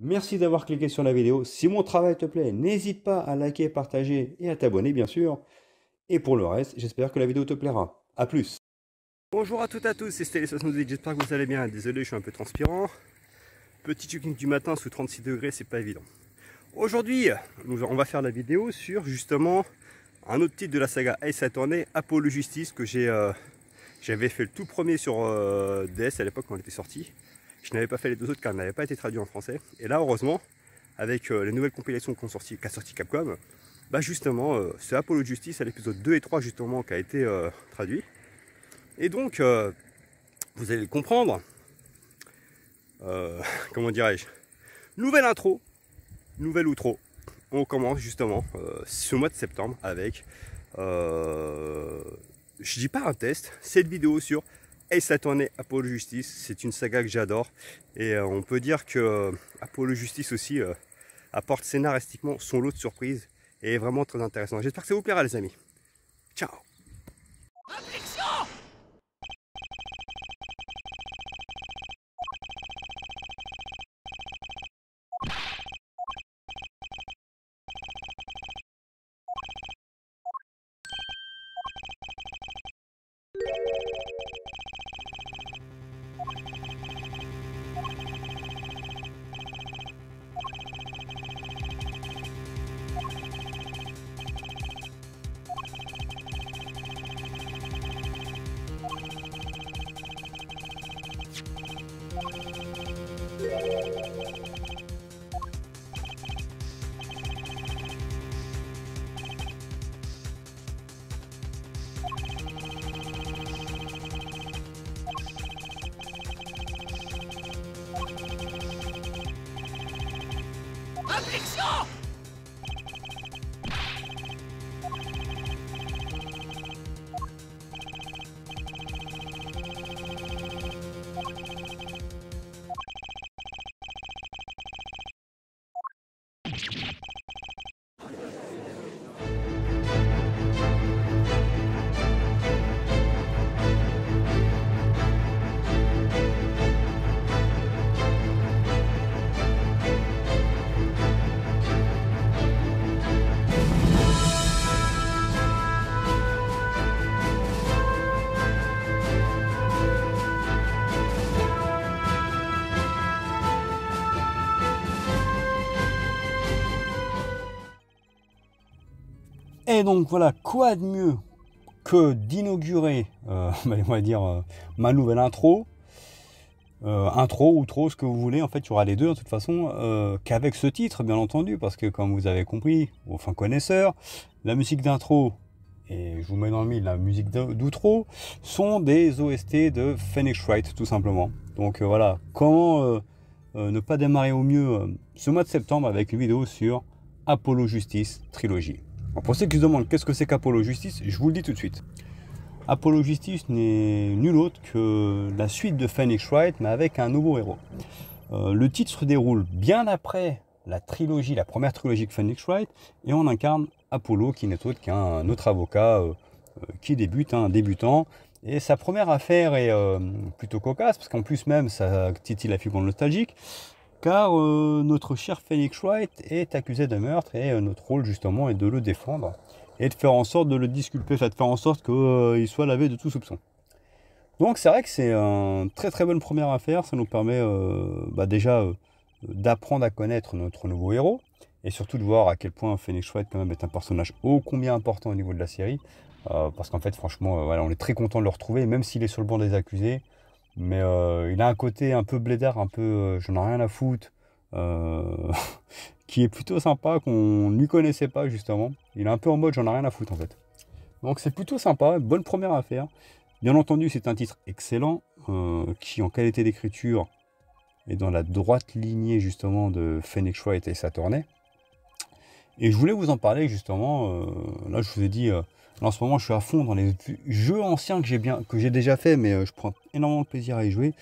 Merci d'avoir cliqué sur la vidéo. Si mon travail te plaît, n'hésite pas à liker, partager et à t'abonner bien sûr. Et pour le reste, j'espère que la vidéo te plaira. A plus. Bonjour à toutes et à tous, c'est Stélé68, j'espère que vous allez bien. Désolé, je suis un peu transpirant. Petit checking du matin sous 36 degrés, c'est pas évident. Aujourd'hui, on va faire la vidéo sur justement un autre titre de la saga Ace Attorney, Apollo Justice, que j'avais fait le tout premier sur DS à l'époque quand il était sorti. Je n'avais pas fait les deux autres car ils n'avaient pas été traduits en français. Et là, heureusement, avec les nouvelles compilations qu'a sorti Capcom, bah justement, c'est Apollo Justice à l'épisode 2 et 3 justement qui a été traduit. Et donc, vous allez le comprendre, comment dirais-je, nouvelle intro, nouvelle outro. On commence justement ce mois de septembre avec, je dis pas un test, cette vidéo sur Ace Attorney Apollo Justice. C'est une saga que j'adore et on peut dire que Apollo Justice aussi apporte scénaristiquement son lot de surprises et est vraiment très intéressant. J'espère que ça vous plaira les amis. Ciao. Et donc voilà, quoi de mieux que d'inaugurer, on va dire, ma nouvelle intro, intro ou trop, ce que vous voulez, en fait il y aura les deux de toute façon, qu'avec ce titre bien entendu, parce que comme vous avez compris, aux fins connaisseurs, la musique d'intro, et je vous mets dans le mille la musique d'outro, sont des OST de Phoenix Wright tout simplement. Donc voilà, comment ne pas démarrer au mieux ce mois de septembre avec une vidéo sur Apollo Justice Trilogy. Alors pour ceux qui se demandent qu'est-ce que c'est qu'Apollo Justice, je vous le dis tout de suite. Apollo Justice n'est nul autre que la suite de Phoenix Wright, mais avec un nouveau héros. Le titre se déroule bien après la trilogie, la première trilogie de Phoenix Wright, et on incarne Apollo, qui n'est autre qu'un autre avocat qui débute, un débutant. Et sa première affaire est plutôt cocasse, parce qu'en plus même, ça titille la fibre nostalgique, car notre cher Phoenix Wright est accusé de meurtre, et notre rôle justement est de le défendre, et de faire en sorte de le disculper, de faire en sorte qu'il soit lavé de tout soupçon. Donc c'est vrai que c'est une très très bonne première affaire, ça nous permet déjà d'apprendre à connaître notre nouveau héros, et surtout de voir à quel point Phoenix Wright quand même est un personnage ô combien important au niveau de la série, parce qu'en fait franchement voilà, on est très content de le retrouver, même s'il est sur le banc des accusés, mais il a un côté un peu blédard, un peu j'en ai rien à foutre, qui est plutôt sympa, qu'on ne lui connaissait pas justement. Il est un peu en mode j'en ai rien à foutre en fait. Donc c'est plutôt sympa, bonne première affaire. Bien entendu c'est un titre excellent, qui en qualité d'écriture est dans la droite lignée justement de Phoenix Wright et Ace Attorney. Et je voulais vous en parler justement, là je vous ai dit, là, en ce moment je suis à fond dans les jeux anciens que j'ai déjà fait, mais je prends énormément de plaisir à y jouer.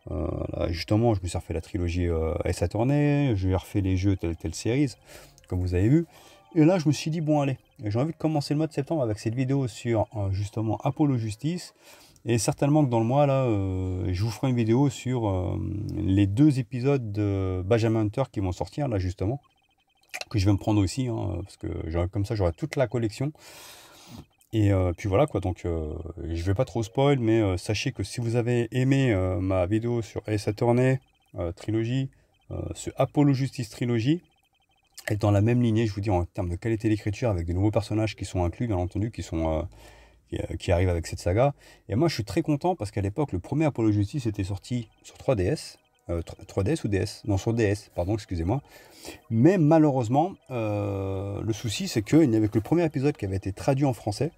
Là, justement je me suis refait la trilogie Ace Attorney, j'ai refait les jeux telle Series, comme vous avez vu. Et là je me suis dit bon allez, j'ai envie de commencer le mois de septembre avec cette vidéo sur justement Apollo Justice. Et certainement que dans le mois, là, je vous ferai une vidéo sur les 2 épisodes de Benjamin Hunter qui vont sortir, là, justement. Que je vais me prendre aussi, hein, parce que comme ça, j'aurai toute la collection. Et puis voilà, quoi. Donc, je vais pas trop spoil, mais sachez que si vous avez aimé ma vidéo sur Ace Attorney trilogie, ce Apollo Justice trilogie, est dans la même lignée, je vous dis, en termes de qualité d'écriture, avec des nouveaux personnages qui sont inclus, bien entendu, qui arrivent avec cette saga. Et moi, je suis très content parce qu'à l'époque, le premier Apollo Justice était sorti sur 3DS. 3DS ou DS? Non, sur DS, pardon, excusez-moi. Mais malheureusement, le souci, c'est qu'il n'y avait que le premier épisode qui avait été traduit en français.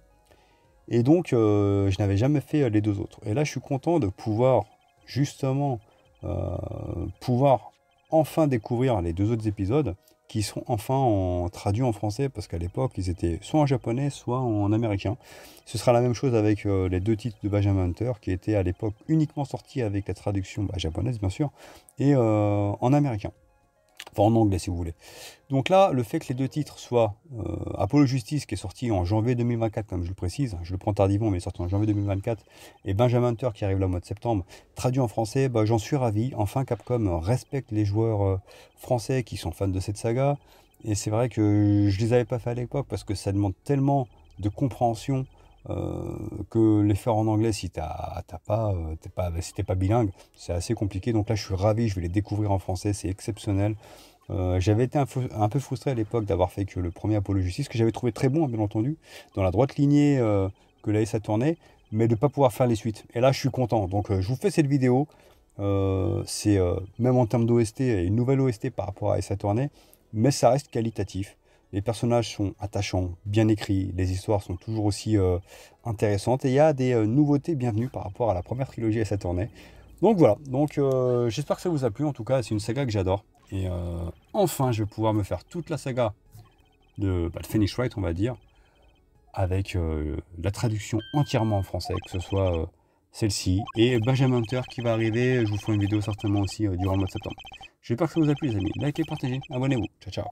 Et donc, je n'avais jamais fait les 2 autres. Et là, je suis content de pouvoir, justement, pouvoir enfin découvrir les 2 autres épisodes qui sont enfin traduits en français, parce qu'à l'époque, ils étaient soit en japonais, soit en américain. Ce sera la même chose avec les 2 titres de Benjamin Hunter, qui étaient à l'époque uniquement sortis avec la traduction japonaise, bien sûr, et en américain. Enfin, en anglais, si vous voulez. Donc là, le fait que les 2 titres soient Apollo Justice, qui est sorti en janvier 2024, comme je le précise, je le prends tardivement, mais il est sorti en janvier 2024, et Benjamin Hunter, qui arrive là au mois de septembre, traduit en français, j'en suis ravi. Enfin, Capcom respecte les joueurs français qui sont fans de cette saga. Et c'est vrai que je les avais pas fait à l'époque, parce que ça demande tellement de compréhension que les faire en anglais si si t'es pas bilingue, c'est assez compliqué. Donc là, je suis ravi, je vais les découvrir en français, c'est exceptionnel. J'avais été un peu frustré à l'époque d'avoir fait que le premier Apollo Justice, que j'avais trouvé très bon, bien entendu, dans la droite lignée que la S a tourné, mais de ne pas pouvoir faire les suites. Et là, je suis content. Donc, je vous fais cette vidéo. C'est même en termes d'OST, une nouvelle OST par rapport à S a tourné, mais ça reste qualitatif. Les personnages sont attachants, bien écrits, les histoires sont toujours aussi intéressantes, et il y a des nouveautés bienvenues par rapport à la première trilogie à sa tournée. Donc voilà, j'espère que ça vous a plu. En tout cas, c'est une saga que j'adore. Et enfin, je vais pouvoir me faire toute la saga de Phoenix Wright, on va dire, avec la traduction entièrement en français, que ce soit celle-ci et Benjamin Hunter qui va arriver. Je vous ferai une vidéo certainement aussi durant le mois de septembre. J'espère que ça vous a plu, les amis. Likez, partagez, abonnez-vous. Ciao, ciao.